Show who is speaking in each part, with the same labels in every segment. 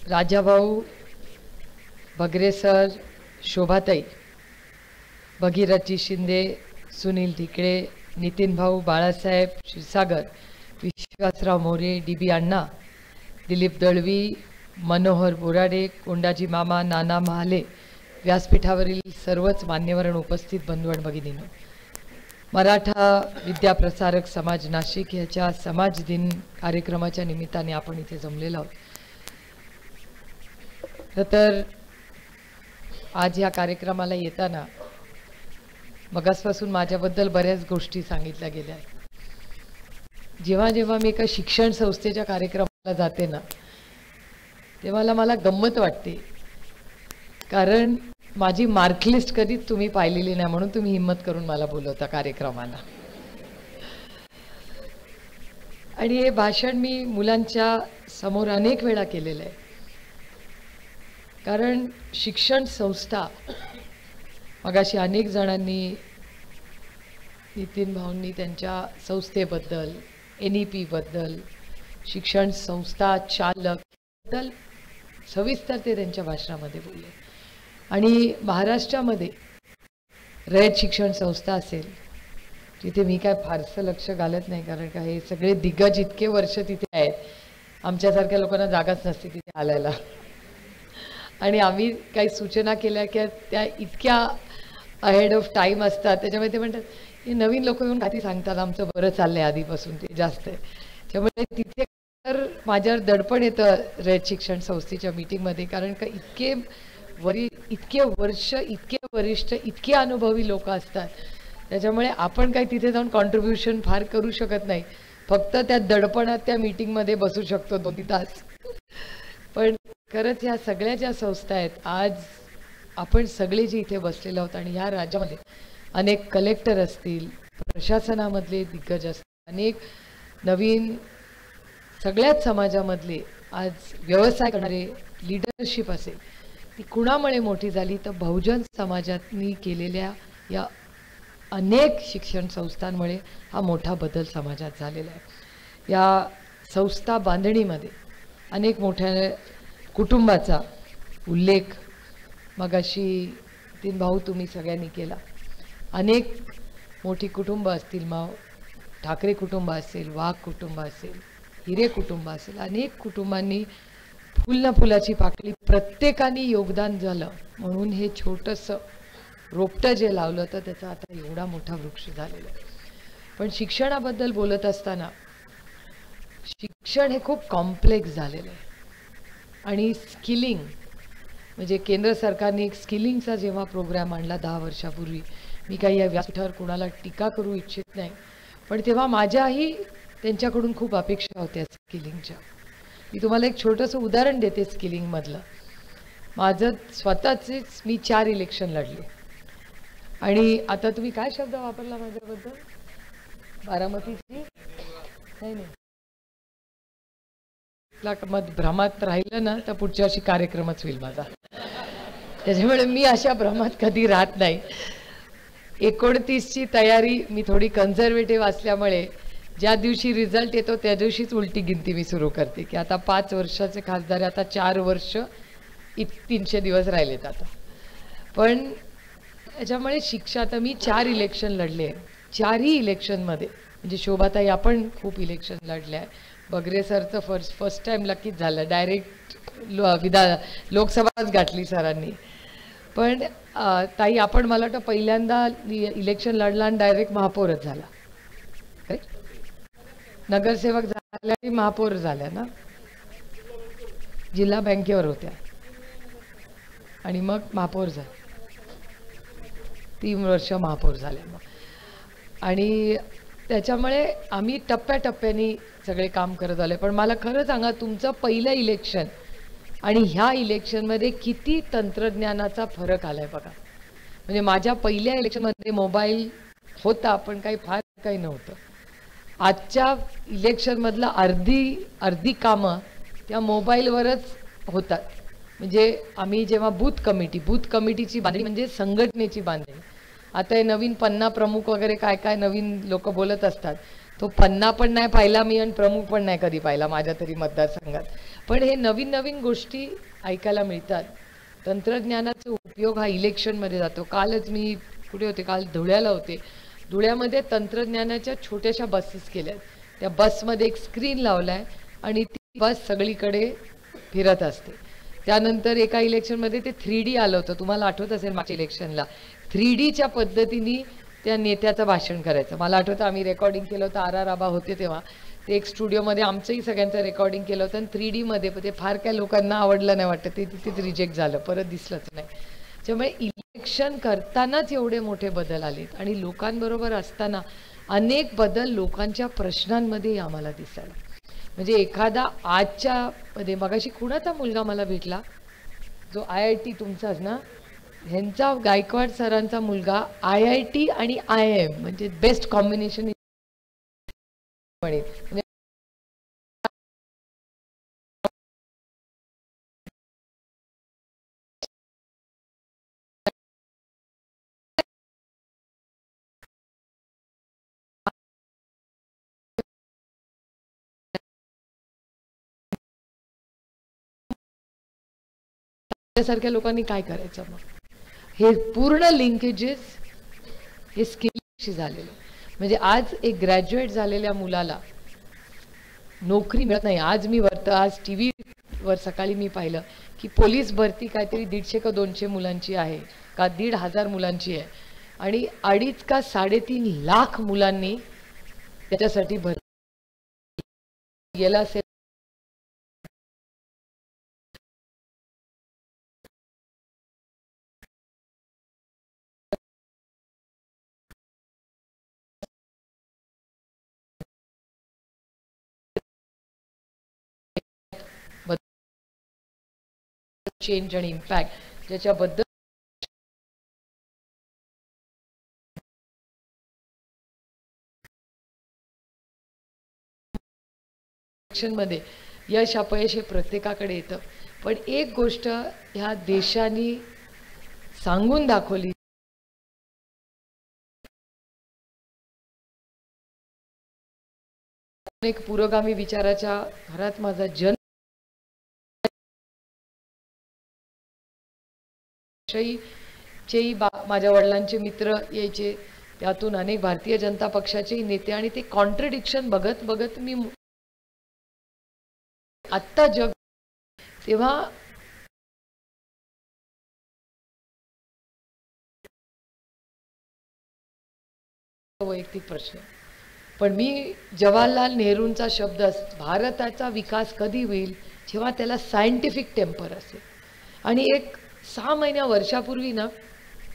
Speaker 1: राजाभाऊ, बगरे सर, शोभाताई, भगीरथजी शिंदे, सुनील ढिकळे, नितीन भाऊ, बाळासाहेब क्षीरसागर, विश्वासराव मोरे, डी.बी. अण्णा, दिलीप दळवी, मनोहर बोराडे, कोंडाजी मामा, नाना महाले, व्यासपीठावरील सर्वच मान्यवर उपस्थित बंधू आणि भगिनींनो, मराठा विद्याप्रसारक समाज नाशिक याच्या समाज दिन कार्यक्रमाच्या निमित्ताने आपण इथे जमलेलो आहोत. तर आज या कार्यक्रमाला येताना मगासपासून माझ्याबद्दल बऱ्याच गोष्टी सांगितल्या गेल्या आहेत. जेव्हा जेव्हा मी एका शिक्षण संस्थेच्या कार्यक्रमाला जाते ना, तेव्हा मला गंमत वाटते, कारण माझी मार्कलिस्ट कधीच तुम्ही पाहिलेली नाही, म्हणून तुम्ही हिम्मत करून मला बोलवता कार्यक्रमाला. आणि हे भाषण मी मुलांच्या समोर अनेक वेळा केलेलं आहे, कारण शिक्षण संस्था, मगाशी अनेक जणांनी, नितीन भाऊंनी त्यांच्या संस्थेबद्दल, NEP बद्दल, शिक्षण संस्था चालक बद्दल सविस्तर ते त्यांच्या भाषणामध्ये बोलले. आणि महाराष्ट्रामध्ये रयत शिक्षण संस्था असेल, तिथे मी काय फारसं लक्ष घालत नाही, कारण का हे सगळे दिग्गज इतके वर्ष तिथे आहेत, आमच्यासारख्या लोकांना जागाच नसते तिथे आलायला. आणि आम्ही काही सूचना केल्या की त्या इतक्या अहेड ऑफ टाईम असतात, त्याच्यामुळे ते म्हणतात हे नवीन लोक येऊन काही सांगतात, आमचं बरं चाललंय आधीपासून, ते जास्त आहे. त्यामुळे तिथे तर माझ्यावर दडपण येतं रयत शिक्षण संस्थेच्या मीटिंगमध्ये, कारण का इतके वर्ष, इतके वरिष्ठ, इतके अनुभवी लोक असतात, त्याच्यामुळे आपण काही तिथे जाऊन कॉन्ट्रीब्युशन फार करू शकत नाही, फक्त त्या दडपणात त्या मीटिंगमध्ये बसू शकतो 2 तास. पण खरंच ह्या सगळ्या ज्या संस्था आहेत, आज आपण सगळे जे इथे बसलेलो आहोत, आणि ह्या राज्यामध्ये अनेक कलेक्टर असतील, प्रशासनामधले दिग्गज असतील, अनेक नवीन सगळ्याच समाजामधले आज व्यवसाय करणारे लीडरशिप असेल, ती कुणामुळे मोठी झाली तर बहुजन समाजातनी केलेल्या या अनेक शिक्षण संस्थांमुळे हा मोठा बदल समाजात झालेला आहे. या संस्था बांधणीमध्ये अनेक मोठ्या कुटुंबाचा उल्लेख मगाशी तीन भाऊ तुम्ही सगळ्यांनी केला. अनेक मोठी कुटुंब असतील, मग ठाकरे कुटुंब असेल, वाघ कुटुंब असेल, हिरे कुटुंब असेल, अनेक कुटुंबांनी फुल ना फुलाची पाकळी प्रत्येकाने योगदान झालं, म्हणून हे छोटंसं रोपटं जे लावलं तर त्याचा आता एवढा मोठा वृक्ष झालेला आहे. पण शिक्षणाबद्दल बोलत असताना शिक्षण हे खूप कॉम्प्लेक्स झालेलं आहे. आणि स्किलिंग म्हणजे केंद्र सरकारने एक स्किलिंगचा जेव्हा प्रोग्राम आणला 10 वर्षापूर्वी, मी काही या व्यासपीठावर कोणाला टीका करू इच्छित नाही, पण तेव्हा माझ्याही त्यांच्याकडून खूप अपेक्षा होत्या स्किलिंगच्या. मी तुम्हाला एक छोटंसं उदाहरण देते स्किलिंगमधलं. माझं स्वतःचेच मी 4 इलेक्शन लढले. आणि आता तुम्ही काय शब्द वापरला माझ्याबद्दल? बारामतीची नाही नाही मत भ्रमात राहिलं ना तर पुढच्या वर्षी कार्यक्रमच होईल माझा. त्याच्यामुळे मी अशा भ्रमात कधी राहत नाही. 29ची तयारी मी थोडी कन्झर्वेटिव्ह असल्यामुळे ज्या दिवशी रिझल्ट येतो त्या दिवशीच उलटी गिनती मी सुरू करते की आता 5 वर्षाचे खासदार, आता 4 वर्ष 300 दिवस राहिलेत आता. पण त्याच्यामुळे शिक्षा, तर मी 4 इलेक्शन लढले. 4ही इलेक्शनमध्ये म्हणजे शोभाताई आपण खूप इलेक्शन लढले आहे. बगरे सरचं फर्स्ट टाइम लकीच झालं, डायरेक्ट लोकसभाच गाठली सरांनी. पण ताई आपण मला वाटतं पहिल्यांदा इलेक्शन लढला आणि डायरेक्ट महापौरच झाला. नगरसेवक झाल्या आणि महापौर झाल्या ना, जिल्हा बँकेवर होत्या आणि मग महापौर झाल्या. 3 वर्ष महापौर झाल्या मग. आणि त्याच्यामुळे आम्ही टप्प्याटप्प्याने सगळे काम करत आले. पण मला खरं सांगा, तुमचं पहिलं इलेक्शन आणि ह्या इलेक्शनमध्ये किती तंत्रज्ञानाचा फरक आलाय बघा. म्हणजे माझ्या पहिल्या इलेक्शनमध्ये मोबाईल होता पण काही नव्हतं. आजच्या इलेक्शनमधला अर्धी कामं त्या मोबाईलवरच होतात. म्हणजे आम्ही जेव्हा बूथ कमिटीची बांधणी म्हणजे संघटनेची बांधणी, आता हे नवीन 50 प्रमुख वगैरे काय नवीन लोक बोलत असतात, तो पन्ना पण नाही पाहिला मी आणि प्रमुख पण नाही कधी पाहिला माझ्या तरी मतदारसंघात. पण हे नवीन नवीन गोष्टी ऐकायला मिळतात. तंत्रज्ञानाचा उपयोग हा इलेक्शनमध्ये जातो. कालच मी कुठे होते, काल धुळ्याला होते. धुळ्यामध्ये तंत्रज्ञानाच्या छोट्याशा बसेस केल्या. त्या बसमध्ये एक स्क्रीन लावला आहे आणि ती बस सगळीकडे फिरत असते. त्यानंतर एका इलेक्शनमध्ये ते 3D आलं होतं, तुम्हाला आठवत असेल मागच्या इलेक्शनला. 3Dच्या पद्धतीने त्या नेत्याचं भाषण करायचं. मला आठवतं आम्ही रेकॉर्डिंग केलं होतं, RR आबा होते तेव्हा. ते एक स्टुडिओमध्ये आमचंही सगळ्यांचं रेकॉर्डिंग केलं होतं आणि 3Dमध्ये. पण ते फार काय लोकांना आवडलं नाही वाटतं, ते तिथेच रिजेक्ट झालं, परत दिसलंच नाही. त्यामुळे इलेक्शन करतानाच एवढे मोठे बदल आलेत आणि लोकांबरोबर असताना अनेक बदल लोकांच्या प्रश्नांमध्ये आम्हाला दिसायला. म्हणजे एखादा आजच्या मध्ये मगाशी कुणाचा मुलगा मला भेटला, जो IIT तुमचाच ना, ह्यांचा गायकवाड सरांचा मुलगा IIT आणि IIM म्हणजे बेस्ट कॉम्बिनेशन म्हणजे सारख्या लोकांनी काय करायचं मग. हे पूर्ण लिंकेजेस हे स्किलशी झालेले. म्हणजे आज एक ग्रॅज्युएट झालेल्या मुलाला नोकरी मिळत नाही. आज मी आज TV वर सकाळी मी पाहिलं की पोलीस भरती काहीतरी 150 का 200 मुलांची आहे का 1,500 मुलांची आहे आणि 2.5 का 3.5 लाख मुलांनी त्याच्यासाठी भरती गेला असेल. चेंज आणि इम्पॅक्ट ज्याच्याबद्दल मध्ये यश अपयश हे प्रत्येकाकडे येतं. पण एक गोष्ट ह्या देशाने सांगून दाखवली, एक पुरोगामी विचाराच्या घरात माझा जन्म, माझ्या वडिलांचे मित्र यायचे, त्यातून अनेक भारतीय जनता पक्षाचे नेते आणि ते कॉन्ट्रडिक्शन बघत बघत मी आत्ता जग तेव्हा वैयक्तिक प्रश्न. पण मी जवाहरलाल नेहरूंचा शब्द, भारताचा विकास कधी होईल जेव्हा त्याला सायंटिफिक टेम्पर असेल. आणि एक 6 वर्षापूर्वी ना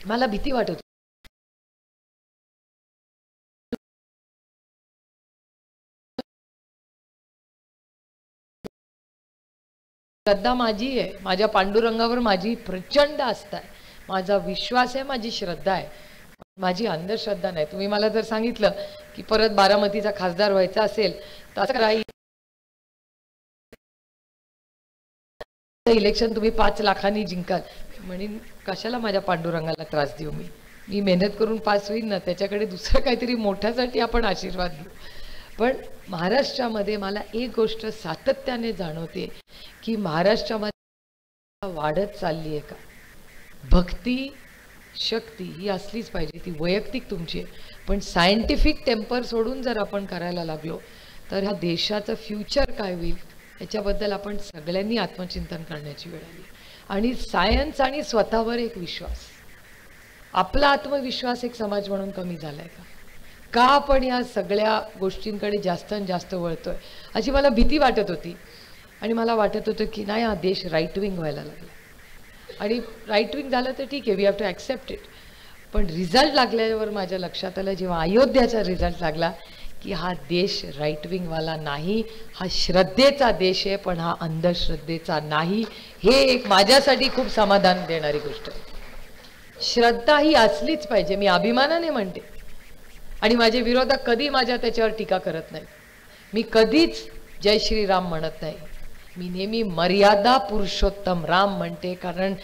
Speaker 1: मला भीती वाटत होती. श्रद्धा माझी आहे, माझ्या पांडुरंगावर माझी प्रचंड आस्था आहे, माझा विश्वास आहे, माझी श्रद्धा आहे, माझी अंधश्रद्धा नाही. तुम्ही मला जर सांगितलं की परत बारामतीचा खासदार व्हायचा असेल तर इलेक्शन तुम्ही 5 लाखांनी जिंकाल, म्हणून कशाला माझ्या पांडुरंगाला त्रास देऊ. मी मेहनत करून पास होईल ना, त्याच्याकडे दुसरं काहीतरी मोठ्यासाठी आपण आशीर्वाद घेऊ. पण महाराष्ट्रामध्ये मला एक गोष्ट सातत्याने जाणवते की महाराष्ट्रामध्ये वाढत चालली आहे का भक्ती शक्ती ही असलीच पाहिजे, ती वैयक्तिक तुमची आहे. पण सायंटिफिक टेम्पर सोडून जर आपण करायला लागलो तर ह्या देशाचं फ्युचर काय होईल याच्याबद्दल आपण सगळ्यांनी आत्मचिंतन करण्याची वेळ आली. आणि सायन्स आणि स्वतःवर एक विश्वास, आपला आत्मविश्वास एक समाज म्हणून कमी झालाय का आपण या सगळ्या गोष्टींकडे जास्त आणि जास्त वळतोय अशी मला भीती वाटत होती. आणि मला वाटत होतं की नाही, हा देश राईट विंग व्हायला लागला. आणि राईट विंग झालं तर ठीक आहे, we have to accept it. पण रिझल्ट लागल्यावर माझ्या लक्षात आलं, जेव्हा अयोध्याचा रिझल्ट लागला, की हा देश राईट विंगवाला नाही, हा श्रद्धेचा देश आहे, पण हा अंधश्रद्धेचा नाही. हे एक माझ्यासाठी खूप समाधान देणारी गोष्ट आहे. श्रद्धा ही असलीच पाहिजे, मी अभिमानाने म्हणते. आणि माझे विरोधक कधी माझ्या त्याच्यावर टीका करत नाही. मी कधीच जय श्रीराम म्हणत नाही, मी नेहमी मर्यादा पुरुषोत्तम राम म्हणते. कारण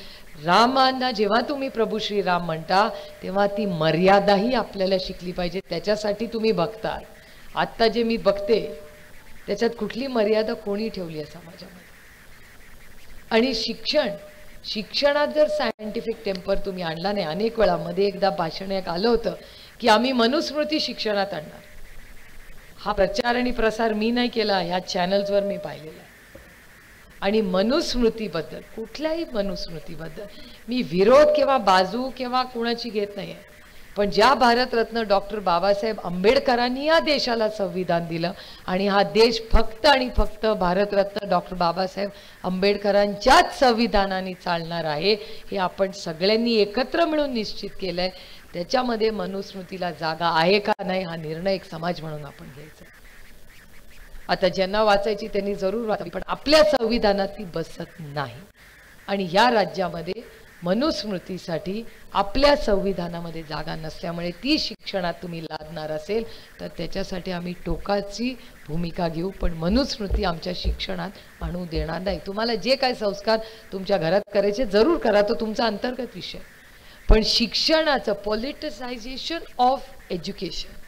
Speaker 1: रामांना जेव्हा तुम्ही प्रभू श्रीराम म्हणता तेव्हा ती मर्यादाही आपल्याला शिकली पाहिजे, त्याच्यासाठी तुम्ही बघता. आत्ता जे मी बघते त्याच्यात कुठली मर्यादा कोणी ठेवली आहे समाजामध्ये. आणि शिक्षणात जर सायंटिफिक टेम्पर तुम्ही आणला नाही, अनेक वेळा मध्ये एकदा भाषण एक आलं होतं की आम्ही मनुस्मृती शिक्षणात आणणार. हा प्रचार आणि प्रसार मी नाही केला, ह्या चॅनल्सवर मी पाहिलेला आहे. आणि मनुस्मृतीबद्दल, कुठल्याही मनुस्मृतीबद्दल मी विरोध किंवा बाजू किंवा कुणाची घेत नाही आहे. पण ज्या भारतरत्न डॉक्टर बाबासाहेब आंबेडकरांनी या देशाला संविधान दिलं आणि हा देश फक्त आणि फक्त भारतरत्न डॉक्टर बाबासाहेब आंबेडकरांच्याच संविधानाने चालणार आहे, हे आपण सगळ्यांनी एकत्र मिळून निश्चित केलंय. त्याच्यामध्ये मनुस्मृतीला जागा आहे का नाही हा निर्णय एक समाज म्हणून आपण घ्यायचा. आता ज्यांना वाचायची त्यांनी जरूर वाचावी, पण आपल्या संविधानात ती बसत नाही. आणि ह्या राज्यामध्ये मनुस्मृतीसाठी आपल्या संविधानामध्ये जागा नसल्यामुळे ती शिक्षणात तुम्ही लादणार असेल तर त्याच्यासाठी आम्ही टोकाची भूमिका घेऊ, पण मनुस्मृती आमच्या शिक्षणात आणू देणार नाही. तुम्हाला जे काय संस्कार तुमच्या घरात करायचे जरूर करा, तो तुमचा अंतर्गत विषय. पण शिक्षणाचं पॉलिटिसायझेशन ऑफ एज्युकेशन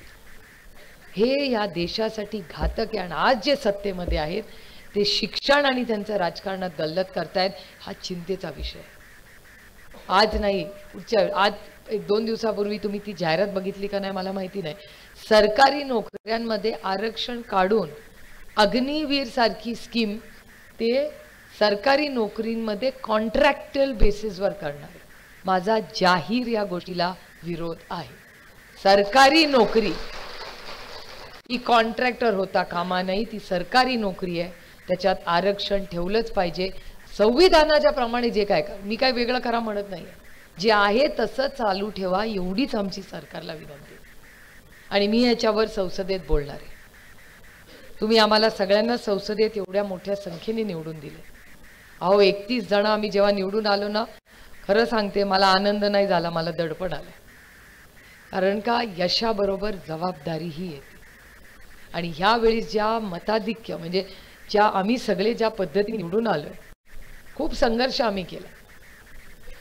Speaker 1: हे या देशासाठी घातक आहे. आणि आज जे सत्तेमध्ये आहेत ते शिक्षण आणि त्यांचं राजकारणात गल्लत करतायत, हा चिंतेचा विषय आहे. आज नाही, आज 1-2 दिवसापूर्वी तुम्ही ती जाहिरात बघितली का नाही मला माहिती नाही. सरकारी नोकऱ्यांमध्ये आरक्षण काढून अग्निवीर सारखी स्कीम ते सरकारी नोकरींमध्ये कॉन्ट्रॅक्टल बेसिसवर करणार. माझा जाहीर या गोष्टीला विरोध आहे. सरकारी नोकरी ही कॉन्ट्रॅक्टर होता कामा नाही, ती सरकारी नोकरी आहे, त्याच्यात आरक्षण ठेवलंच पाहिजे. संविधानाच्या प्रमाणे जे काय मी काय वेगळं करा म्हणत नाही, जे आहे तसं चालू ठेवा, एवढीच आमची सरकारला विनंती. आणि मी याच्यावर संसदेत बोलणार आहे. तुम्ही आम्हाला सगळ्यांना संसदेत एवढ्या मोठ्या संख्येने निवडून दिले. अहो 31 जण आम्ही जेव्हा निवडून आलो ना, खरं सांगते मला आनंद नाही झाला, मला दडपण आलं. कारण का यशाबरोबर जबाबदारीही येते. आणि ह्यावेळी ज्या मताधिक्य म्हणजे ज्या आम्ही सगळे ज्या पद्धतीने निवडून आलोय, खूप संघर्ष आम्ही केला.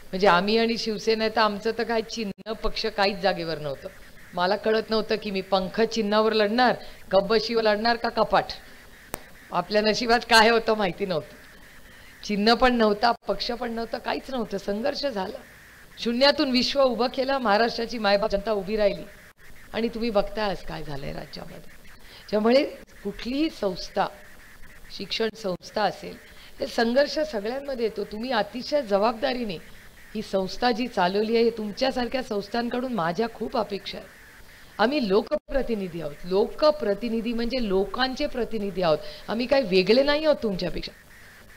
Speaker 1: म्हणजे आम्ही आणि शिवसेना तर आमचं तर काय चिन्ह पक्ष काहीच जागेवर नव्हतं. मला कळत नव्हतं की मी पंख चिन्हावर लढणार, कब्बशीवर लढणार का कपाट. आपल्या नशिबात काय होतं माहिती नव्हतं. चिन्ह पण नव्हता, पक्ष पण नव्हतं, काहीच नव्हतं. संघर्ष झाला, शून्यातून विश्व उभं केलं, महाराष्ट्राची मायबाप जनता उभी राहिली. आणि तुम्ही बघताय आज काय झालंय राज्यामध्ये. त्यामुळे कुठलीही संस्था, शिक्षण संस्था असेल, ते संघर्ष सगळ्यांमध्ये येतो. तुम्ही अतिशय जबाबदारीने ही संस्था जी चालवली आहे, तुमच्यासारख्या संस्थांकडून माझ्या खूप अपेक्षा आहेत. आम्ही लोकप्रतिनिधी आहोत. लोकप्रतिनिधी म्हणजे लोकांचे प्रतिनिधी आहोत. आम्ही काही वेगळे नाही आहोत तुमच्यापेक्षा.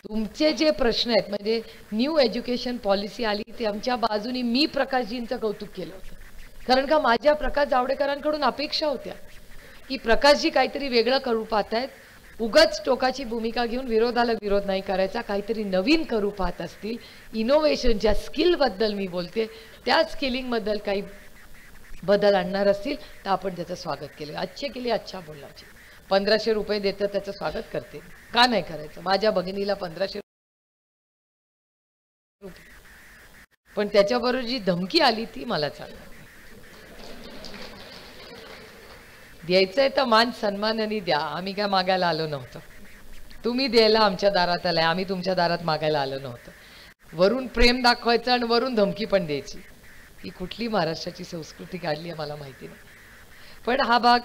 Speaker 1: तुमचे जे प्रश्न आहेत, म्हणजे न्यू एज्युकेशन पॉलिसी आली ती आमच्या बाजूनी मी प्रकाशजींचं कौतुक केलं होतं. कारण का माझ्या प्रकाश जावडेकरांकडून अपेक्षा होत्या की प्रकाशजी काहीतरी वेगळं करू पाहत आहेत, उगाच टोकाची भूमिका घेऊन विरोधाला विरोध नाही करायचा, काहीतरी नवीन करू पाहत असतील. इनोव्हेशन ज्या स्किलबद्दल मी बोलते, त्या स्किलिंगबद्दल काही बदल आणणार असतील तर आपण त्याचं स्वागत केलं. अच्छे केले अच्छा बोलण्याचे. 1500 रुपये देतं त्याचं स्वागत करते, का नाही करायचं. माझ्या भगिनीला 1500 रुपये, पण त्याच्याबरोबर जी धमकी आली ती मला चालणार. द्यायचंय तर मान सन्मानाने द्या. आम्ही काय मागायला आलो नव्हतो. तुम्ही द्यायला आमच्या दारात आलाय, आम्ही तुमच्या दारात मागायला आलो नव्हतो. वरून प्रेम दाखवायचं आणि वरून धमकी पण द्यायची, ही कुठली महाराष्ट्राची संस्कृती काढली आहे मला माहिती नाही. पण हा भाग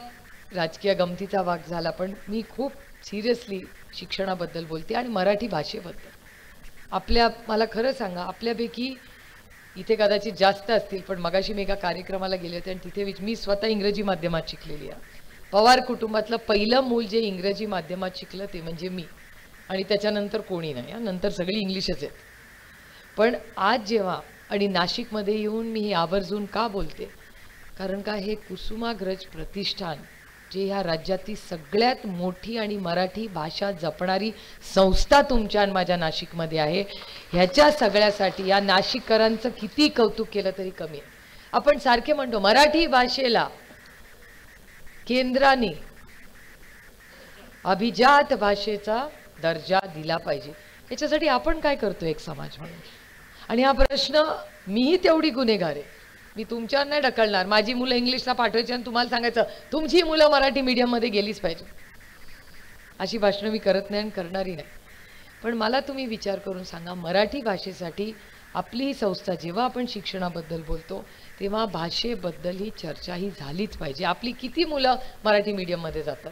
Speaker 1: राजकीय गमतीचा भाग झाला. पण मी खूप सिरियसली शिक्षणाबद्दल बोलते आणि मराठी भाषेबद्दल. मला खरं सांगा, आपल्यापैकी इथे कदाचित जास्त असतील, पण मगाशी मी एका कार्यक्रमाला गेले होते आणि तिथे मी स्वतः इंग्रजी माध्यमात शिकलेली आहे. पवार कुटुंबातलं पहिलं मूल जे इंग्रजी माध्यमात शिकलं ते म्हणजे मी, आणि त्याच्यानंतर कोणी नाही. नंतर सगळी इंग्लिशच आहेत. पण आज जेव्हा आणि नाशिकमध्ये येऊन मी हे आवर्जून का बोलते, कारण का हे कुसुमाग्रज प्रतिष्ठान जे ह्या राज्यातील सगळ्यात मोठी आणि मराठी भाषा जपणारी संस्था तुमच्या आणि माझ्या नाशिकमध्ये आहे, ह्याच्या सगळ्यासाठी या नाशिककरांचं किती कौतुक केलं तरी कमी आहे. आपण सारखे म्हणतो मराठी भाषेला केंद्राने अभिजात भाषेचा दर्जा दिला पाहिजे. याच्यासाठी आपण काय करतो एक समाज म्हणून. आणि हा प्रश्न मीही तेवढी गुन्हेगार आहे. मी तुमच्यावर नाही ढकलणार. माझी मुलं इंग्लिशला पाठवायची आणि तुम्हाला सांगायचं तुमची मुलं मराठी मीडियममध्ये गेलीच पाहिजे, अशी भाषणं मी करत नाही आणि करणारी नाही. पण मला तुम्ही विचार करून सांगा, मराठी भाषेसाठी आपली ही संस्था, जेव्हा आपण शिक्षणाबद्दल बोलतो तेव्हा भाषेबद्दल ही चर्चा ही झालीच पाहिजे. आपली किती मुलं मराठी मीडियममध्ये जातात?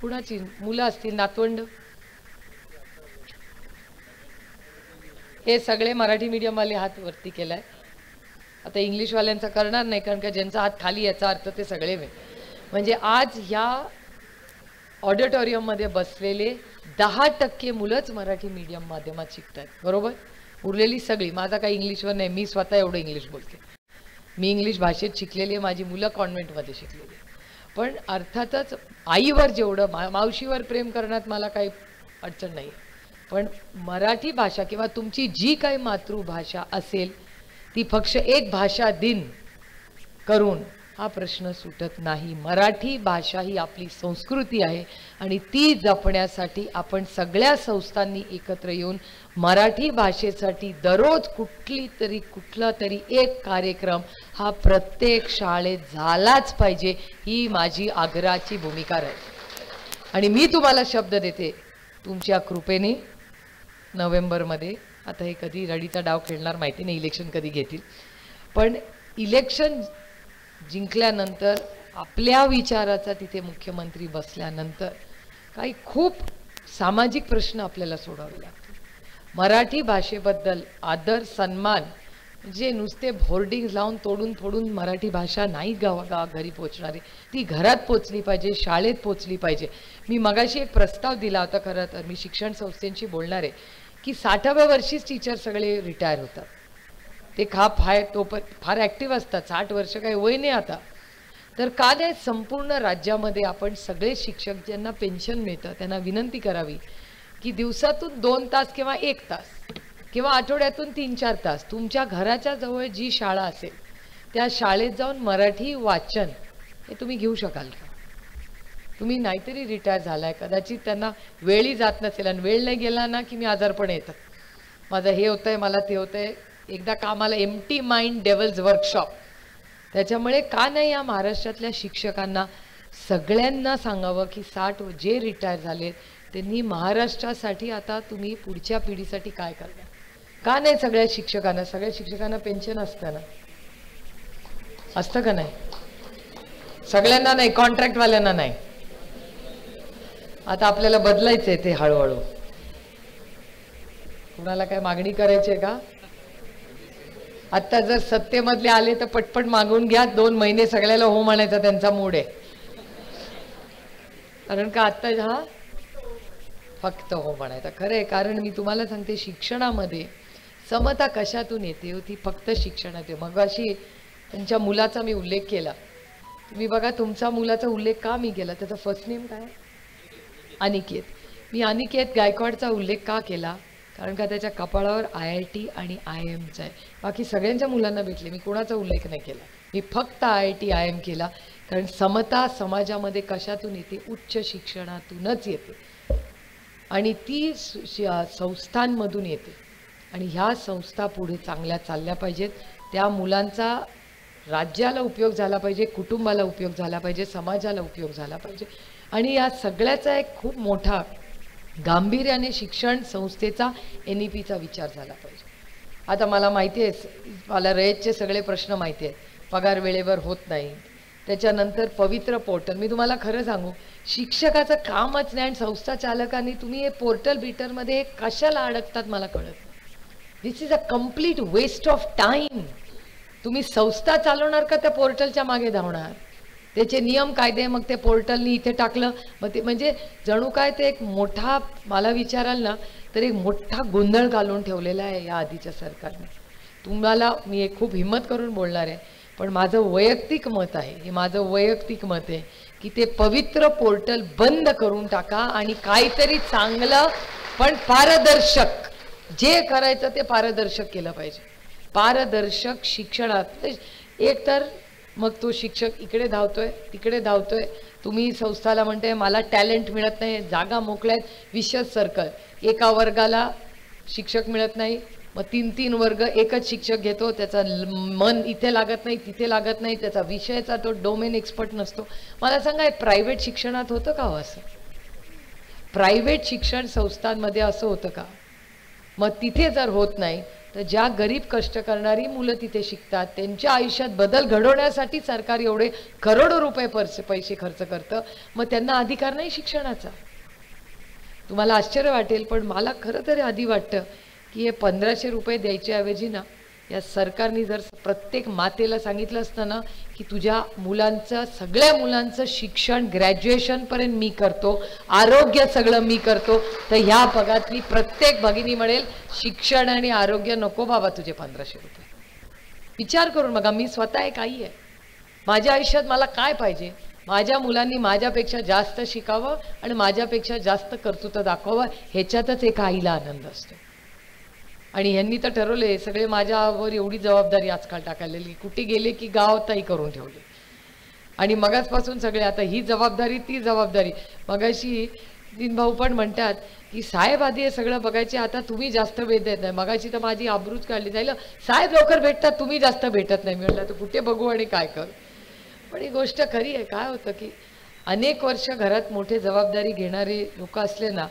Speaker 1: कुणाची मुलं असतील, नातवंड, हे सगळे मराठी मीडियमवाले हात वरती केलाय. आता इंग्लिशवाल्यांचा करणार नाही, कारण का ज्यांचा हात खाली याचा अर्थ ते सगळे म्हणजे आज ह्या ऑडिटोरियममध्ये बसलेले 10% मुलंच मराठी मीडियम माध्यमात शिकतात, बरोबर? उरलेली सगळी, माझा काही इंग्लिशवर नाही, मी स्वतः एवढं इंग्लिश बोलते, मी इंग्लिश भाषेत शिकलेली आहे, माझी मुलं कॉन्व्हेंटमध्ये शिकलेली आहे. पण अर्थातच आईवर जेवढं, मावशीवर प्रेम करण्यात मला काही अडचण नाही, पण मराठी भाषा किंवा तुमची जी काही मातृभाषा असेल ती फक्त एक भाषा दिन करून हा प्रश्न सुटत नाही. मराठी भाषा ही आपली संस्कृती आहे आणि ती जपण्यासाठी आपण सगळ्या संस्थांनी एकत्र येऊन मराठी भाषेसाठी दररोज कुठला तरी एक कार्यक्रम हा प्रत्येक शाळेत झालाच पाहिजे, ही माझी आग्रहाची भूमिका राहील. आणि मी तुम्हाला शब्द देते, तुमच्या कृपेने नोव्हेंबरमध्ये, आता हे कधी रडीचा डाव खेळणार माहिती नाही, इलेक्शन कधी घेतील, पण इलेक्शन जिंकल्यानंतर आपल्या विचाराचा तिथे मुख्यमंत्री बसल्यानंतर काही खूप सामाजिक प्रश्न आपल्याला सोडवावे लागतील. मराठी भाषेबद्दल आदर सन्मान म्हणजे नुसते होर्डिंग्स लावून तोडून फोडून मराठी भाषा नाही घरी पोचणारी, ती घरात पोचली पाहिजे, शाळेत पोचली पाहिजे. मी मगाशी एक प्रस्ताव दिला होता, खरं तर मी शिक्षण संस्थेशी बोलणार आहे की 60व्या वर्षीच टीचर सगळे रिटायर होतात. ते तो फार ॲक्टिव्ह असतात, 60 वर्ष काही वय नाही आता. तर का नाही संपूर्ण राज्यामध्ये आपण सगळे शिक्षक ज्यांना पेन्शन मिळतं त्यांना विनंती करावी की दिवसातून 2 तास किंवा 1 तास किंवा आठवड्यातून 3-4 तास तुमच्या घराच्या जवळ जी शाळा असेल त्या शाळेत जाऊन मराठी वाचन हे तुम्ही घेऊ शकाल का? तुम्ही नाहीतरी रिटायर झालाय, कदाचित त्यांना वेळही जात नसेल आणि वेळ नाही गेला ना की मी आजारपण येतं, माझं हे होतंय, मला ते होतंय. एकदा कामाला एम्प्टी माइंड डेव्हल्स वर्कशॉप, त्याच्यामुळे का नाही या महाराष्ट्रातल्या शिक्षकांना सगळ्यांना सांगावं की 60 जे रिटायर झाले त्यांनी महाराष्ट्रासाठी आता तुम्ही पुढच्या पिढीसाठी काय करता? का नाही सगळ्या शिक्षकांना पेन्शन असतं ना, असतं का नाही? सगळ्यांना नाही, कॉन्ट्रॅक्टवाल्यांना नाही. आता आपल्याला बदलायचंय ते हळूहळू. कुणाला काय मागणी करायची आहे का? आता जर सत्तेमधले आले तर पटपट मागून घ्या, 2 महिने सगळ्याला हो म्हणायचा त्यांचा मूड आहे. कारण का आता हा फक्त हो म्हणायचा खरं आहे. कारण मी तुम्हाला सांगते, शिक्षणामध्ये समता कशातून येते? ती फक्त शिक्षणात येते. मग अशी त्यांच्या मुलाचा मी उल्लेख केला, तुम्ही बघा तुमचा मुलाचा उल्लेख का मी केला, त्याचा फर्स्ट नेम काय? अनिकेत. मी अनिकेत गायकवाडचा उल्लेख का केला? कारण का त्याच्या कपाळावर IIT आणि IIMचा आहे. बाकी सगळ्यांच्या मुलांना भेटले, मी कोणाचा उल्लेख नाही केला, मी फक्त IIT IIM केला. कारण समता समाजामध्ये कशातून येते? उच्च शिक्षणातूनच येते आणि ती संस्थांमधून येते. आणि ह्या संस्था पुढे चांगल्या चालल्या पाहिजेत, त्या मुलांचा राज्याला उपयोग झाला पाहिजे, कुटुंबाला उपयोग झाला पाहिजे, समाजाला उपयोग झाला पाहिजे. आणि या सगळ्याचा एक खूप मोठा गांभीर्याने शिक्षण संस्थेचा NEPचा विचार झाला पाहिजे. आता मला माहिती आहे, मला रयतचे सगळे प्रश्न माहिती आहेत, पगार वेळेवर होत नाही, त्याच्यानंतर पवित्र पोर्टल. मी तुम्हाला खरं सांगू, शिक्षकाचं कामच नाही आणि संस्था चालकांनी तुम्ही हे पोर्टल बिटरमध्ये कशाला अडकतात मला कळत. This is a complete waste of time. तुम्ही संस्था चालवणार का त्या पोर्टलच्या मागे धावणार? त्याचे नियम कायदे मग ते पोर्टलनी इथे टाकलं, मग ते म्हणजे जणू काय ते एक मोठा, मला विचाराल ना तर एक मोठा गोंधळ घालून ठेवलेला आहे या आधीच्या सरकारने. तुम्हाला मी एक खूप हिम्मत करून बोलणार आहे, पण माझं वैयक्तिक मत आहे, हे माझं वैयक्तिक मत आहे की ते पवित्र पोर्टल बंद करून टाका आणि काहीतरी चांगलं पण पारदर्शक, जे करायचं ते पारदर्शक केलं पाहिजे. पारदर्शक शिक्षणात एक तर मग तो शिक्षक इकडे धावतोय तिकडे धावतोय, तुम्ही संस्थाला म्हणते मला टॅलेंट मिळत नाही, जागा मोकळ्या आहेत, विशेष सर्कल, एका वर्गाला शिक्षक मिळत नाही, मग 3-3 वर्ग एकच शिक्षक घेतो, त्याचा मन इथे लागत नाही तिथे लागत नाही, त्याचा विषयाचा तो डोमेन एक्सपर्ट नसतो. मला सांगा प्रायव्हेट शिक्षणात होतं का असं? प्रायव्हेट शिक्षण संस्थांमध्ये असं होतं का? मग तिथे जर होत नाही तर ज्या गरीब कष्ट करणारी मुलं तिथे शिकतात त्यांच्या आयुष्यात बदल घडवण्यासाठी सरकार एवढे करोडो रुपये पैसे खर्च करतं, मग त्यांना अधिकार नाही शिक्षणाचा? तुम्हाला आश्चर्य वाटेल पण मला खरं तरी आधी वाटतं की हे 1500 रुपये द्यायच्याऐवजी ना या सरकारने जर प्रत्येक मातेला सांगितलं असतं ना की तुझ्या मुलांचं सगळ्या मुलांचं शिक्षण ग्रॅज्युएशनपर्यंत मी करतो, आरोग्य सगळं मी करतो, तर ह्या पगातली प्रत्येक भगिनी म्हणेल शिक्षण आणि आरोग्य नको बाबा तुझे 1500 रुपये. विचार करून बघा, मी स्वतः एक आई आहे. माझ्या आयुष्यात मला काय पाहिजे? माझ्या मुलांनी माझ्यापेक्षा जास्त शिकावं आणि माझ्यापेक्षा जास्त कर्तृत्व दाखवावं, ह्याच्यातच एका आईला आनंद असतो. आणि ह्यांनी तर ठरवले सगळे माझ्यावर एवढी जबाबदारी आजकाल टाकायलेली, कुठे गेले की गाव ताई करून ठेवले. आणि मगाचपासून सगळे आता ही जबाबदारी ती जबाबदारी. मगाशी दिन भाऊ पण म्हणतात की साहेब आधी हे सगळं बघायचे, आता तुम्ही जास्त वेळ देत नाही. मगाशी तर माझी आबरूच काढली जाईल, साहेब लवकर भेटतात तुम्ही जास्त भेटत नाही. मी म्हटलं तर कुठे बघू आणि काय करू. पण ही गोष्ट खरी आहे. काय होतं की अनेक वर्ष घरात मोठे जबाबदारी घेणारे लोक असले ना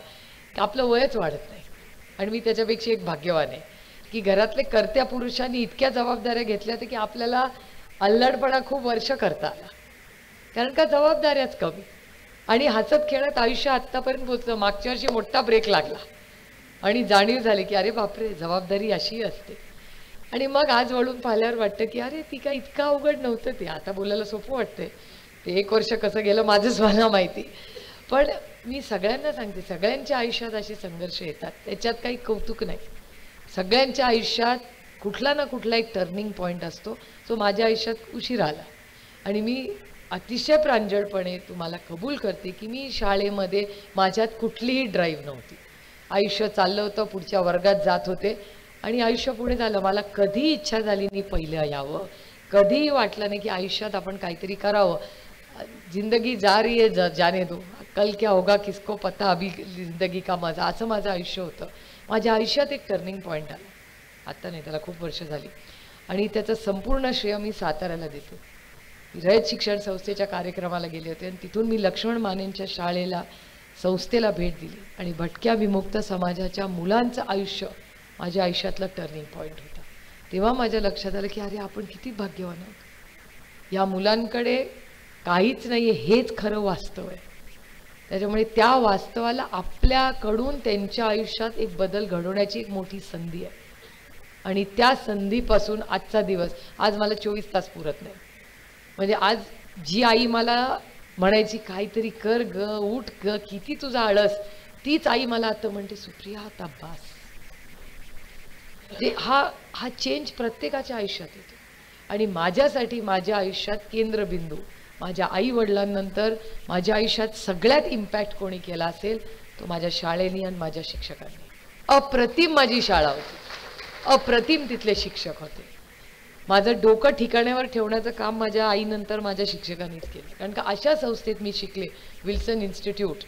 Speaker 1: की आपलं वयच वाढत नाही. आणि मी त्याच्यापेक्षा एक भाग्यवान आहे की घरातले कर्त्या पुरुषांनी इतक्या जबाबदाऱ्या घेतल्या की आपल्याला अल्लडपणा खूप वर्ष करता आला, कारण का जबाबदाऱ्याच कमी. आणि हसत खेळत आयुष्य आत्तापर्यंत पोचलं. मागच्या वर्षी मोठा ब्रेक लागला आणि जाणीव झाली की अरे बापरे जबाबदारी अशी असते. आणि मग आज वळून पाहिल्यावर वाटतं की अरे ती काय इतकं अवघड नव्हतं ते. आता बोलायला सोपं वाटतंय, ते 1 वर्ष कसं गेलं माझंच मला माहिती. पण मी सगळ्यांना सांगते सगळ्यांच्या आयुष्यात असे संघर्ष येतात, त्याच्यात काही कौतुक नाही. सगळ्यांच्या आयुष्यात कुठला ना कुठला एक टर्निंग पॉईंट असतो, जो माझ्या आयुष्यात उशीर आला. आणि मी अतिशय प्रांजळपणे तुम्हाला कबूल करते की मी शाळेमध्ये माझ्यात कुठलीही ड्राईव्ह नव्हती. आयुष्य चाललं होतं, पुढच्या वर्गात जात होते आणि आयुष्य पुढे झालं. मला कधी इच्छा झाली नाही पहिलं यावं, कधीही वाटलं नाही की आयुष्यात आपण काहीतरी करावं. जिंदगी जा रही है जाने दो, कल क्या होगा किसको पता, अभी जिंदगी का मजा, असं माझं आयुष्य होतं. माझ्या आयुष्यात एक टर्निंग पॉईंट आला, आत्ता नाही त्याला खूप वर्ष झाली. आणि त्याचं संपूर्ण श्रेय मी साताऱ्याला देतो. रयत शिक्षण संस्थेच्या कार्यक्रमाला गेले होते आणि तिथून मी लक्ष्मण मानेंच्या शाळेला संस्थेला भेट दिली आणि भटक्या विमुक्त समाजाच्या मुलांचं आयुष्य माझ्या आयुष्यातलं टर्निंग पॉईंट होता. तेव्हा माझ्या लक्षात आलं की अरे आपण किती भाग्यवान आहोत. या मुलांकडे काहीच नाही आहे, हेच खरं वास्तव आहे. त्याच्यामुळे त्या वास्तवाला आपल्याकडून त्यांच्या आयुष्यात एक बदल घडवण्याची एक मोठी संधी आहे. आणि त्या संधीपासून आजचा दिवस, आज मला 24 तास पुरत नाही. म्हणजे आज जी आई मला म्हणायची काहीतरी कर ग, उठ ग, किती तुझा आळस, तीच आई मला आता म्हणते सुप्रिया आता बास. हा चेंज प्रत्येकाच्या आयुष्यात येतो. आणि माझ्यासाठी माझ्या आयुष्यात केंद्रबिंदू माझ्या आई वडिलांनंतर माझ्या आयुष्यात सगळ्यात इम्पॅक्ट कोणी केला असेल तो माझ्या शाळेनी आणि माझ्या शिक्षकांनी. अप्रतिम माझी शाळा होती, अप्रतिम तिथले शिक्षक होते. माझं डोकं ठिकाण्यावर ठेवण्याचं काम माझ्या आईनंतर माझ्या शिक्षकांनीच केलं. कारण का अशा संस्थेत मी शिकले, विल्सन इन्स्टिट्यूट.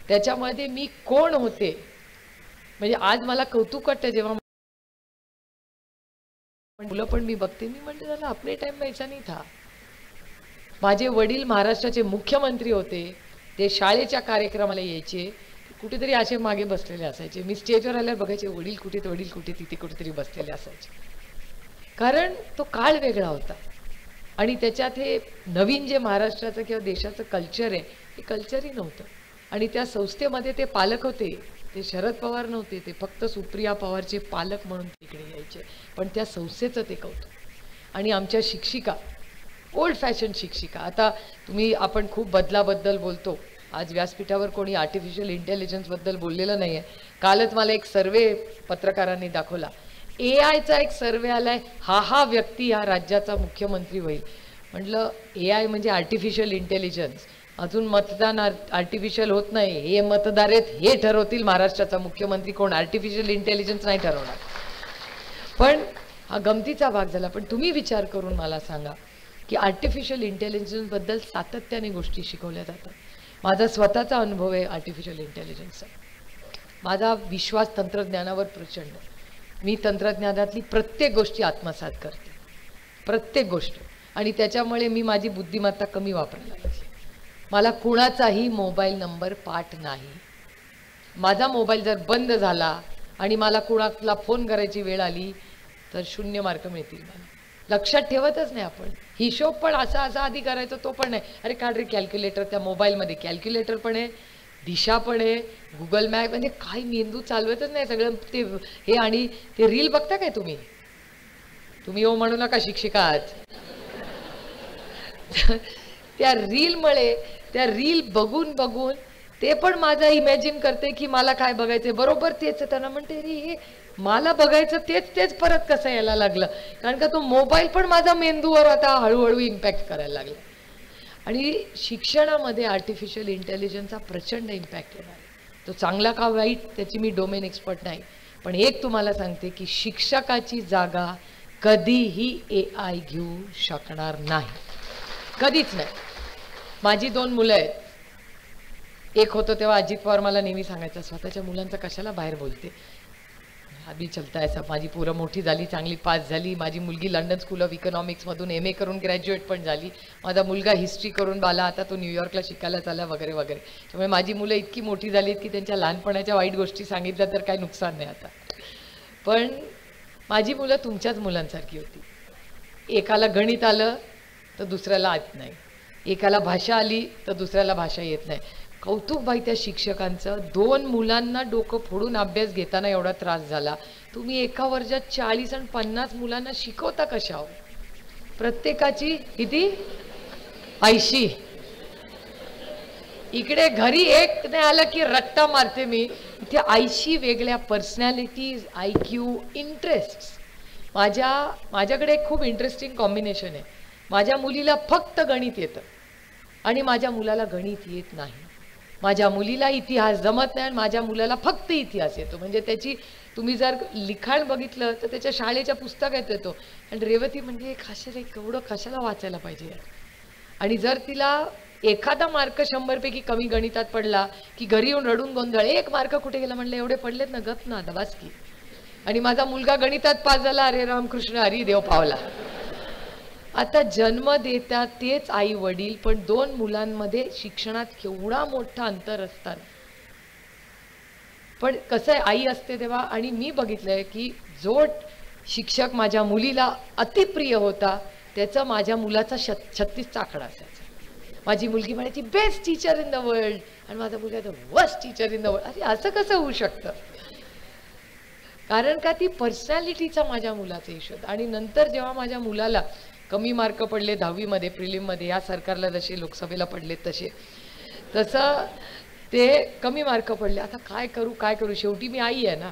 Speaker 1: त्याच्यामध्ये मी कोण होते म्हणजे आज मला कौतुक वाटतं जेव्हा मुलं पण मी बघते, मी म्हणते झालं आपले टाइम में ऐसा नहीं था. माझे वडील महाराष्ट्राचे मुख्यमंत्री होते, ते शाळेच्या कार्यक्रमाला यायचे, कुठेतरी असे मागे बसलेले असायचे. मी स्टेजवर आल्यावर बघायचे वडील कुठे तिथे कुठेतरी बसलेले असायचे. कारण तो काळ वेगळा होता आणि त्याच्यात हे नवीन जे महाराष्ट्राचं किंवा देशाचं कल्चर आहे ते कल्चरही नव्हतं. आणि त्या संस्थेमध्ये ते पालक होते, ते शरद पवार नव्हते, ते फक्त सुप्रिया पवारचे पालक म्हणून तिकडे यायचे. पण त्या संस्थेचं ते कौतुक. आणि आमच्या शिक्षिका ओल्ड फॅशन शिक्षिका. आता आपण खूप बदलाबद्दल बोलतो, आज व्यासपीठावर कोणी आर्टिफिशियल इंटेलिजन्सबद्दल बोललेलं नाही आहे. कालच मला एक सर्वे पत्रकारांनी दाखवला, AI चा एक सर्वे आलाय, हा व्यक्ती या राज्याचा मुख्यमंत्री होईल. म्हटलं AI म्हणजे आर्टिफिशियल इंटेलिजन्स, अजून मतदान आर्टिफिशियल होत नाही, हे मतदार आहेत, हे ठरवतील महाराष्ट्राचा मुख्यमंत्री कोण, आर्टिफिशियल इंटेलिजन्स नाही ठरवणार. पण हा गमतीचा भाग झाला. पण तुम्ही विचार करून मला सांगा की आर्टिफिशियल इंटेलिजन्सबद्दल सातत्याने गोष्टी शिकवल्या जातात. माझा स्वतःचा अनुभव आहे आर्टिफिशियल इंटेलिजन्सचा. माझा विश्वास तंत्रज्ञानावर प्रचंड. मी तंत्रज्ञानातली प्रत्येक गोष्टी आत्मसात करते, प्रत्येक गोष्ट, आणि त्याच्यामुळे मी माझी बुद्धिमत्ता कमी वापरायला लागली. मला कुणाचाही मोबाईल नंबर पाठ नाही. माझा मोबाईल जर बंद झाला आणि मला कुणाला फोन करायची वेळ आली तर 0 मार्क मिळतील मला. लक्षात ठेवतच नाही आपण. हिशोब पण असा आधी करायचा तो पण नाही. अरे काढ रे कॅल्क्युलेटर, त्या मोबाईलमध्ये कॅल्क्युलेटर पण आहे, दिशा पण आहे, गुगल मॅप, म्हणजे काय मेंदू चालवतच नाही सगळं ते हे. आणि ते रील बघता काय तुम्ही? तुम्ही हो म्हणू नका शिक्षिका आज. त्या रीलमुळे, त्या रील बघून बघून ते पण माझा इमॅजिन करते की मला काय बघायचंय, बरोबर तेच. त्यांना म्हणते रे हे मला बघायचं तेच परत कसं यायला लागलं, कारण का तो मोबाईल पण माझा मेंदूवर आता हळूहळू इम्पॅक्ट करायला लागला. आणि शिक्षणामध्ये आर्टिफिशियल इंटेलिजन्सचा प्रचंड इम्पॅक्ट येणार आहे. तो चांगला का वाईट त्याची मी डोमेन एक्सपर्ट नाही, पण एक तुम्हाला सांगते की शिक्षकाची जागा कधीही AI घेऊ शकणार नाही, कधीच नाही. माझी 2 मुलं आहेत. एक होतं तेव्हा अजित पवार मला नेहमी सांगायचा, स्वतःच्या मुलांचं कशाला बाहेर बोलते, अभी चलता है सब. माझी पोरं मोठी झाली, चांगली पास झाली. माझी मुलगी लंडन स्कूल ऑफ इकॉनॉमिक्समधून MA करून ग्रॅज्युएट पण झाली. माझा मुलगा हिस्ट्री करून आला, आता तो न्यूयॉर्कला शिकायला चालला वगैरे वगैरे. त्यामुळे माझी मुलं इतकी मोठी झालीत की त्यांच्या लहानपणाच्या वाईट गोष्टी सांगितल्या तर काही नुकसान नाही आता. पण माझी मुलं तुमच्याच मुलांसारखी होती. एकाला गणित आलं तर दुसऱ्याला येत नाही, एकाला भाषा आली तर दुसऱ्याला भाषा येत नाही. कौतुक बाई त्या शिक्षकांचं. 2 मुलांना डोकं फोडून अभ्यास घेताना एवढा त्रास झाला. तुम्ही एका वर्गात 40 आणि 50 मुलांना शिकवता कशा हो? प्रत्येकाची किती 80. इकडे घरी एक नाही आलं की रट्टा मारते मी. इथे 80 वेगळ्या पर्सनॅलिटीज, IQ, इंटरेस्ट. माझ्याकडे एक खूप इंटरेस्टिंग कॉम्बिनेशन आहे. माझ्या मुलीला फक्त गणित येतं आणि माझ्या मुलाला गणित येत नाही. माझ्या मुलीला इतिहास जमत नाही आणि माझ्या मुलाला फक्त इतिहास येतो. म्हणजे त्याची तुम्ही जर लिखाण बघितलं तर त्याच्या शाळेच्या पुस्तकात येतो. आणि रेवती म्हणजे एवढं कशाला वाचायला पाहिजे. आणि जर तिला एखादा मार्क 100 पैकी कमी गणितात पडला की घरी येऊन रडून गोंधळ, 1 मार्क कुठे गेला, म्हणलं एवढे पडलेत ना, गप ना दबास की. आणि माझा मुलगा गणितात पास झाला, अरे रामकृष्ण हरी देव पावला. आता जन्म देतात तेच आई वडील, पण 2 मुलांमध्ये शिक्षणात केवढा मोठा अंतर असतात. पण कसं आहे, आई असते तेव्हा. आणि मी बघितलंय की जो शिक्षक माझ्या मुलीला अतिप्रिय होता त्याचा माझ्या मुलाचा 36चा आकडा असायचा. माझी मुलगी म्हणायची best teacher in the world आणि माझा मुलगा the worst teacher in the world. अरे असं कसं होऊ शकतं? कारण का ती पर्सनॅलिटीचा माझ्या मुलाचा इश्यू. आणि नंतर जेव्हा माझ्या मुलाला कमी मार्क पडले 10वी मध्ये, प्रिलिममध्ये, या सरकारला जसे लोकसभेला पडले तसं ते कमी मार्क पडले. आता काय करू, शेवटी मी आई आहे ना,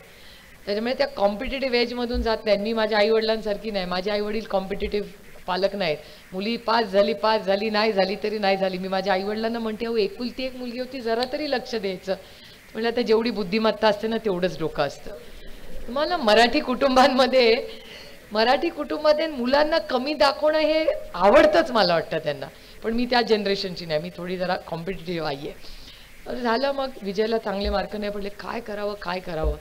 Speaker 1: त्याच्यामुळे त्या कॉम्पिटेटिव्ह एजमधून जात नाही. मी माझ्या आईवडिलांसारखी नाही. माझे आईवडील कॉम्पिटेटिव्ह पालक नाहीत. मुली पास झाली नाही झाली तरी नाही झाली. मी माझ्या आईवडिलांना म्हणते, अहो एकुलती एक मुलगी होती, जरा तरी लक्ष द्यायचं. म्हणजे आता जेवढी बुद्धिमत्ता असते ना तेवढंच डोकं असतं. तुम्हाला मराठी कुटुंबामध्ये मुलांना कमी दाखवणं हे आवडतंच मला वाटतं त्यांना. पण मी त्या जनरेशनची नाही, मी थोडी जरा कॉम्पिटेटिव्ह आई आहे. झालं मग विजयला चांगले मार्क नाही पडले, काय करावं.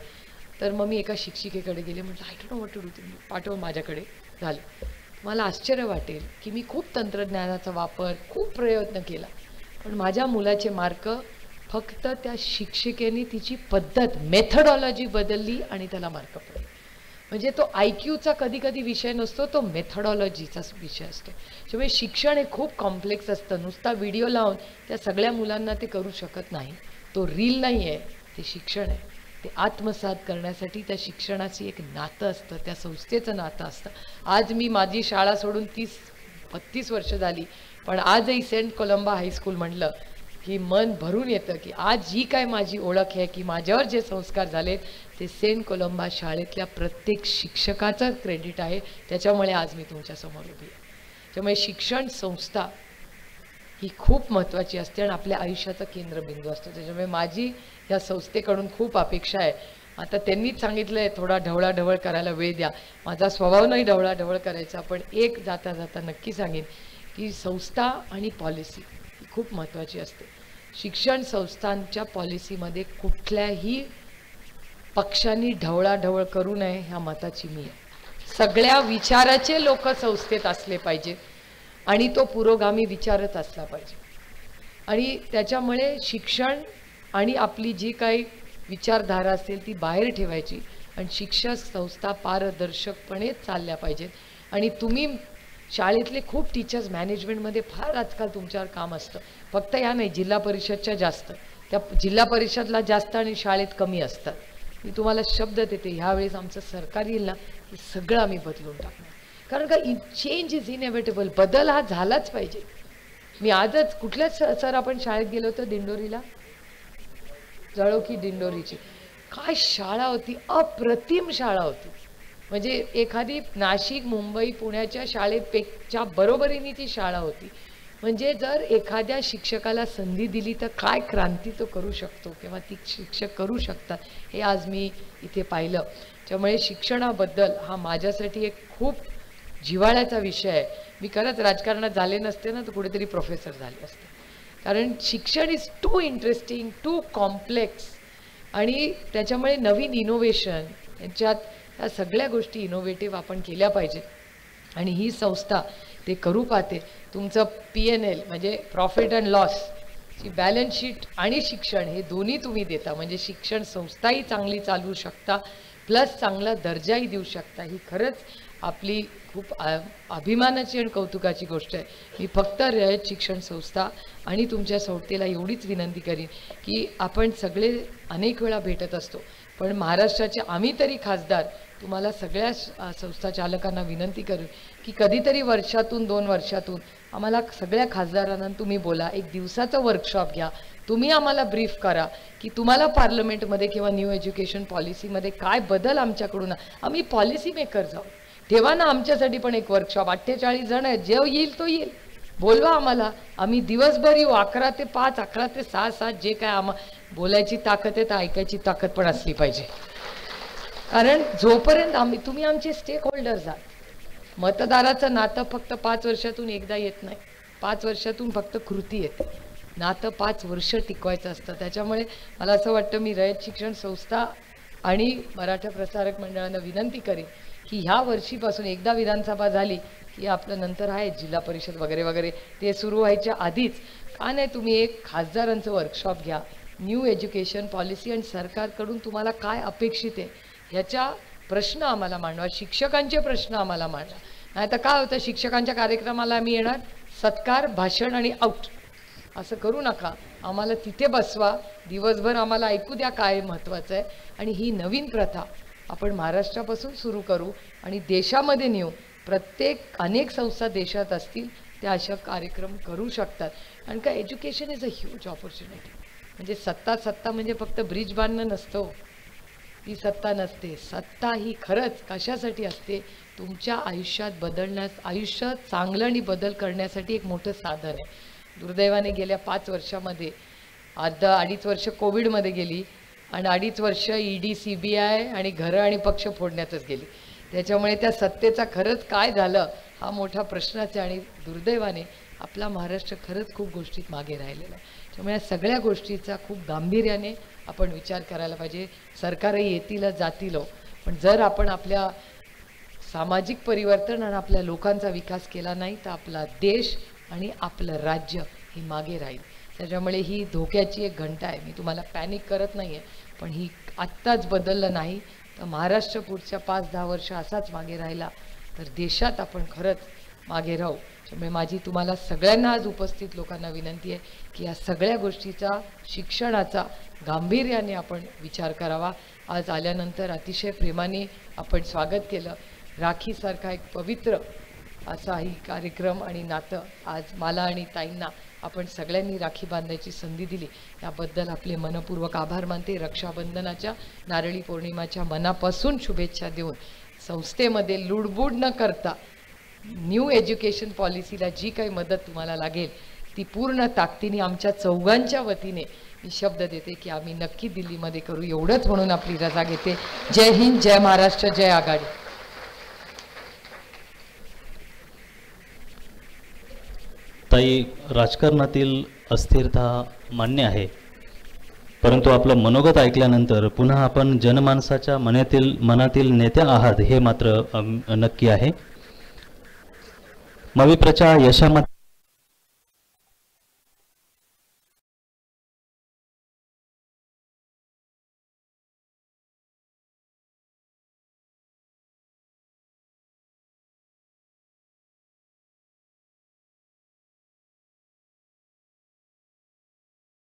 Speaker 1: तर मग मी एका शिक्षिकेकडे गेले. म्हटलं I don't know what to do, तुम्ही पाठव माझ्याकडे. झालं. मला आश्चर्य वाटेल की मी खूप तंत्रज्ञानाचा वापर, खूप प्रयत्न केला, पण माझ्या मुलाचे मार्क फक्त त्या शिक्षिकेने तिची पद्धत, मेथडॉलॉजी बदलली आणि त्याला मार्क पडले. म्हणजे तो IQचा कधी कधी विषय नसतो, तो मेथडॉलॉजीचा विषय असतो. त्यामुळे शिक्षण हे खूप कॉम्प्लेक्स असतं. नुसता व्हिडिओ लावून त्या सगळ्या मुलांना ते करू शकत नाही. तो रील नाही आहे, ते शिक्षण आहे. ते आत्मसात करण्यासाठी त्या शिक्षणाची एक नातं असतं, त्या संस्थेचं नातं असतं. आज मी माझी शाळा सोडून 30-32 वर्ष झाली, पण आजही सेंट कोलंबा हायस्कूल म्हणलं की मन भरून येतं की आज जी काय माझी ओळख आहे, की माझ्यावर जे संस्कार झालेत ते सेंट कोलंबा शाळेतल्या प्रत्येक शिक्षकाचं क्रेडिट आहे. त्याच्यामुळे आज मी तुमच्यासमोर उभी आहे. त्यामुळे शिक्षण संस्था ही खूप महत्त्वाची असते आणि आपल्या आयुष्याचा केंद्रबिंदू असतो. त्याच्यामुळे माझी या संस्थेकडून खूप अपेक्षा आहे. आता त्यांनीच सांगितलं आहे थोडा ढवळाढवळ करायला वेळ द्या. माझा स्वभाव नाही ढवळाढवळ करायचा, पण एक जाता जाता नक्की सांगेन की संस्था आणि पॉलिसी ही खूप महत्त्वाची असते. शिक्षण संस्थांच्या पॉलिसीमध्ये कुठल्याही पक्षांनी ढवळाढवळ करू नये ह्या मताची मी आहे. सगळ्या विचाराचे लोक संस्थेत असले पाहिजेत आणि तो पुरोगामी विचारच असला पाहिजे. आणि त्याच्यामुळे शिक्षण आणि आपली जी काही विचारधारा असेल ती बाहेर ठेवायची आणि शिक्षण संस्था पारदर्शकपणे चालल्या पाहिजेत. आणि तुम्ही शाळेतले खूप टीचर्स मॅनेजमेंटमध्ये फार आजकाल तुमच्यावर काम असतं. फक्त या नाही, जिल्हा परिषदच्या जास्त, त्या जिल्हा परिषदला जास्त आणि शाळेत कमी असतात. मी तुम्हाला शब्द देते, ह्यावेळेस आमचं सरकार येईल ना की सगळं आम्ही बदलून टाकणार. कारण का चेंज इज इनएव्हिटेबल, बदल हा झालाच पाहिजे. मी आजच कुठल्याच सर आपण शाळेत गेलो होतो दिंडोरीला, जळोकी दिंडोरीची, काय शाळा होती, अप्रतिम शाळा होती. म्हणजे एखादी नाशिक मुंबई पुण्याच्या शाळेपेक्षा बरोबरीने ती शाळा होती. म्हणजे जर एखाद्या शिक्षकाला संधी दिली तर काय क्रांती तो करू शकतो किंवा ती शिक्षक करू शकतात हे आज मी इथे पाहिलं. त्यामुळे शिक्षणाबद्दल हा माझ्यासाठी एक खूप जिव्हाळ्याचा विषय आहे. मी खरंच राजकारणात झाले नसते ना तर कुठेतरी प्रोफेसर झाले असते. कारण शिक्षण is too interesting, too complex, आणि त्याच्यामुळे नवीन इनोव्हेशन यांच्यात ह्या सगळ्या गोष्टी इनोव्हेटिव्ह आपण केल्या पाहिजेत. आणि ही संस्था ते करू पाहते. तुमचं PNL म्हणजे प्रॉफिट अँड लॉस ची बॅलन्स शीट आणि शिक्षण हे दोन्ही तुम्ही देता, म्हणजे शिक्षण संस्थाही चांगली चालवू शकता प्लस चांगला दर्जाही देऊ शकता. ही खरंच आपली खूप अभिमानाची आणि कौतुकाची गोष्ट आहे. मी फक्त रयत शिक्षण संस्था आणि तुमच्या संस्थेला एवढीच विनंती करीन की आपण सगळे अनेक वेळा भेटत असतो, पण महाराष्ट्राचे आम्ही तरी खासदार तुम्हाला सगळ्या संस्था चालकांना विनंती करू की कधीतरी वर्षातून 2 वर्षातून आम्हाला सगळ्या खासदारांना तुम्ही बोला, एक दिवसाचं वर्कशॉप घ्या, तुम्ही आम्हाला ब्रीफ करा की तुम्हाला पार्लमेंटमध्ये किंवा न्यू एज्युकेशन पॉलिसीमध्ये काय बदल आमच्याकडून, आम्ही पॉलिसी मेकर जाऊ. ठेवा ना आमच्यासाठी पण एक वर्कशॉप. 48 जण आहेत, जे येईल तो येईल, बोलवा आम्हाला, आम्ही दिवसभर येऊ. 11 ते 5, 11 ते 6, 7 जे काय बोलायची ताकद आहे तर ऐकायची ताकद पण असली पाहिजे. कारण जोपर्यंत तुम्ही आमचे स्टेक होल्डर्स आहात. मतदाराचं नातं फक्त 5 वर्षातून एकदा येत नाही, 5 वर्षातून फक्त कृती येते. नातं 5 वर्ष टिकवायचं असतं. त्याच्यामुळे मला असं वाटतं मी रयत शिक्षण संस्था आणि मराठा प्रसारक मंडळांना विनंती करेन की ह्या वर्षीपासून एकदा विधानसभा झाली की आपलं नंतर आहे जिल्हा परिषद वगैरे वगैरे, ते सुरू व्हायच्या आधीच का नाही तुम्ही एक खासदारांचं वर्कशॉप घ्या, न्यू एज्युकेशन पॉलिसी आणि सरकारकडून तुम्हाला काय अपेक्षित आहे ह्याच्या प्रश्न आम्हाला मांडवा, शिक्षकांचे प्रश्न आम्हाला मांडवा. नाही तर काय होतं, शिक्षकांच्या कार्यक्रमाला आम्ही येणार, सत्कार, भाषण आणि आउट, असं करू नका. आम्हाला तिथे बसवा, दिवसभर आम्हाला ऐकू द्या काय महत्त्वाचं आहे. आणि ही नवीन प्रथा आपण महाराष्ट्रापासून सुरू करू आणि देशामध्ये नेऊ. अनेक संस्था देशात असतील त्या अशा कार्यक्रम करू शकतात. कारण का education is a huge opportunity. म्हणजे सत्ता म्हणजे फक्त ब्रिज बांधणं नसतं, ही सत्ता नसते. सत्ता ही खरंच कशासाठी असते, तुमच्या आयुष्यात आयुष्य चांगलं आणि बदल करण्यासाठी एक मोठं साधन आहे. दुर्दैवाने गेल्या 5 वर्षामध्ये 2.5 वर्ष कोविडमध्ये गेली आणि 2.5 वर्ष ED CBI आणि घरं आणि पक्ष फोडण्यातच गेली. त्याच्यामुळे त्या सत्तेचा खरंच काय झालं हा मोठा प्रश्नच आहे. आणि दुर्दैवाने आपला महाराष्ट्र खरंच खूप गोष्टीत मागे राहिलेला आहे. त्यामुळे या सगळ्या गोष्टीचा खूप गांभीर्याने आपण विचार करायला पाहिजे. सरकारही येतील जातील, पण जर आपण आपल्या सामाजिक परिवर्तन आणि आपल्या लोकांचा विकास केला नाही तर आपला देश आणि आपलं राज्य हे मागे राहील. त्याच्यामुळे ही धोक्याची एक घंटा आहे. मी तुम्हाला पॅनिक करत नाही आहे, पण ही आत्ताच बदललं नाही तर महाराष्ट्र पुढच्या 5-10 वर्ष असाच मागे राहिला तर देशात आपण खरंच मागे राहू. त्यामुळे माझी तुम्हाला सगळ्यांना आज उपस्थित लोकांना विनंती आहे की या सगळ्या गोष्टीचा, शिक्षणाचा गांभीर्याने आपण विचार करावा. आज आल्यानंतर अतिशय प्रेमाने आपण स्वागत केलं. राखीसारखा एक पवित्र असा ही कार्यक्रम आणि नातं आज मला आणि ताईंना आपण सगळ्यांनी राखी बांधायची संधी दिली, याबद्दल आपले मनपूर्वक आभार मानते. रक्षाबंधनाच्या, नारळी पौर्णिमाच्या मनापासून शुभेच्छा देऊन संस्थेमध्ये लुडबुड न करता न्यू एज्युकेशन पॉलिसीला जी काही मदत तुम्हाला लागेल ती पूर्ण ताकदीने आमच्या चौघांच्या वतीने मी शब्द देते की आम्ही नक्की दिल्लीमध्ये करू. एवढंच म्हणून आपली रजा घेते. जय हिंद, जय महाराष्ट्र, जय आघाडी.
Speaker 2: ताई, राजकारणातील अस्थिरता मान्य आहे, परंतु आपलं मनोगत ऐकल्यानंतर पुन्हा आपण जनमानसाच्या मनातील नेते आहात हे मात्र नक्की आहे. मविप्रच्या यशामध्ये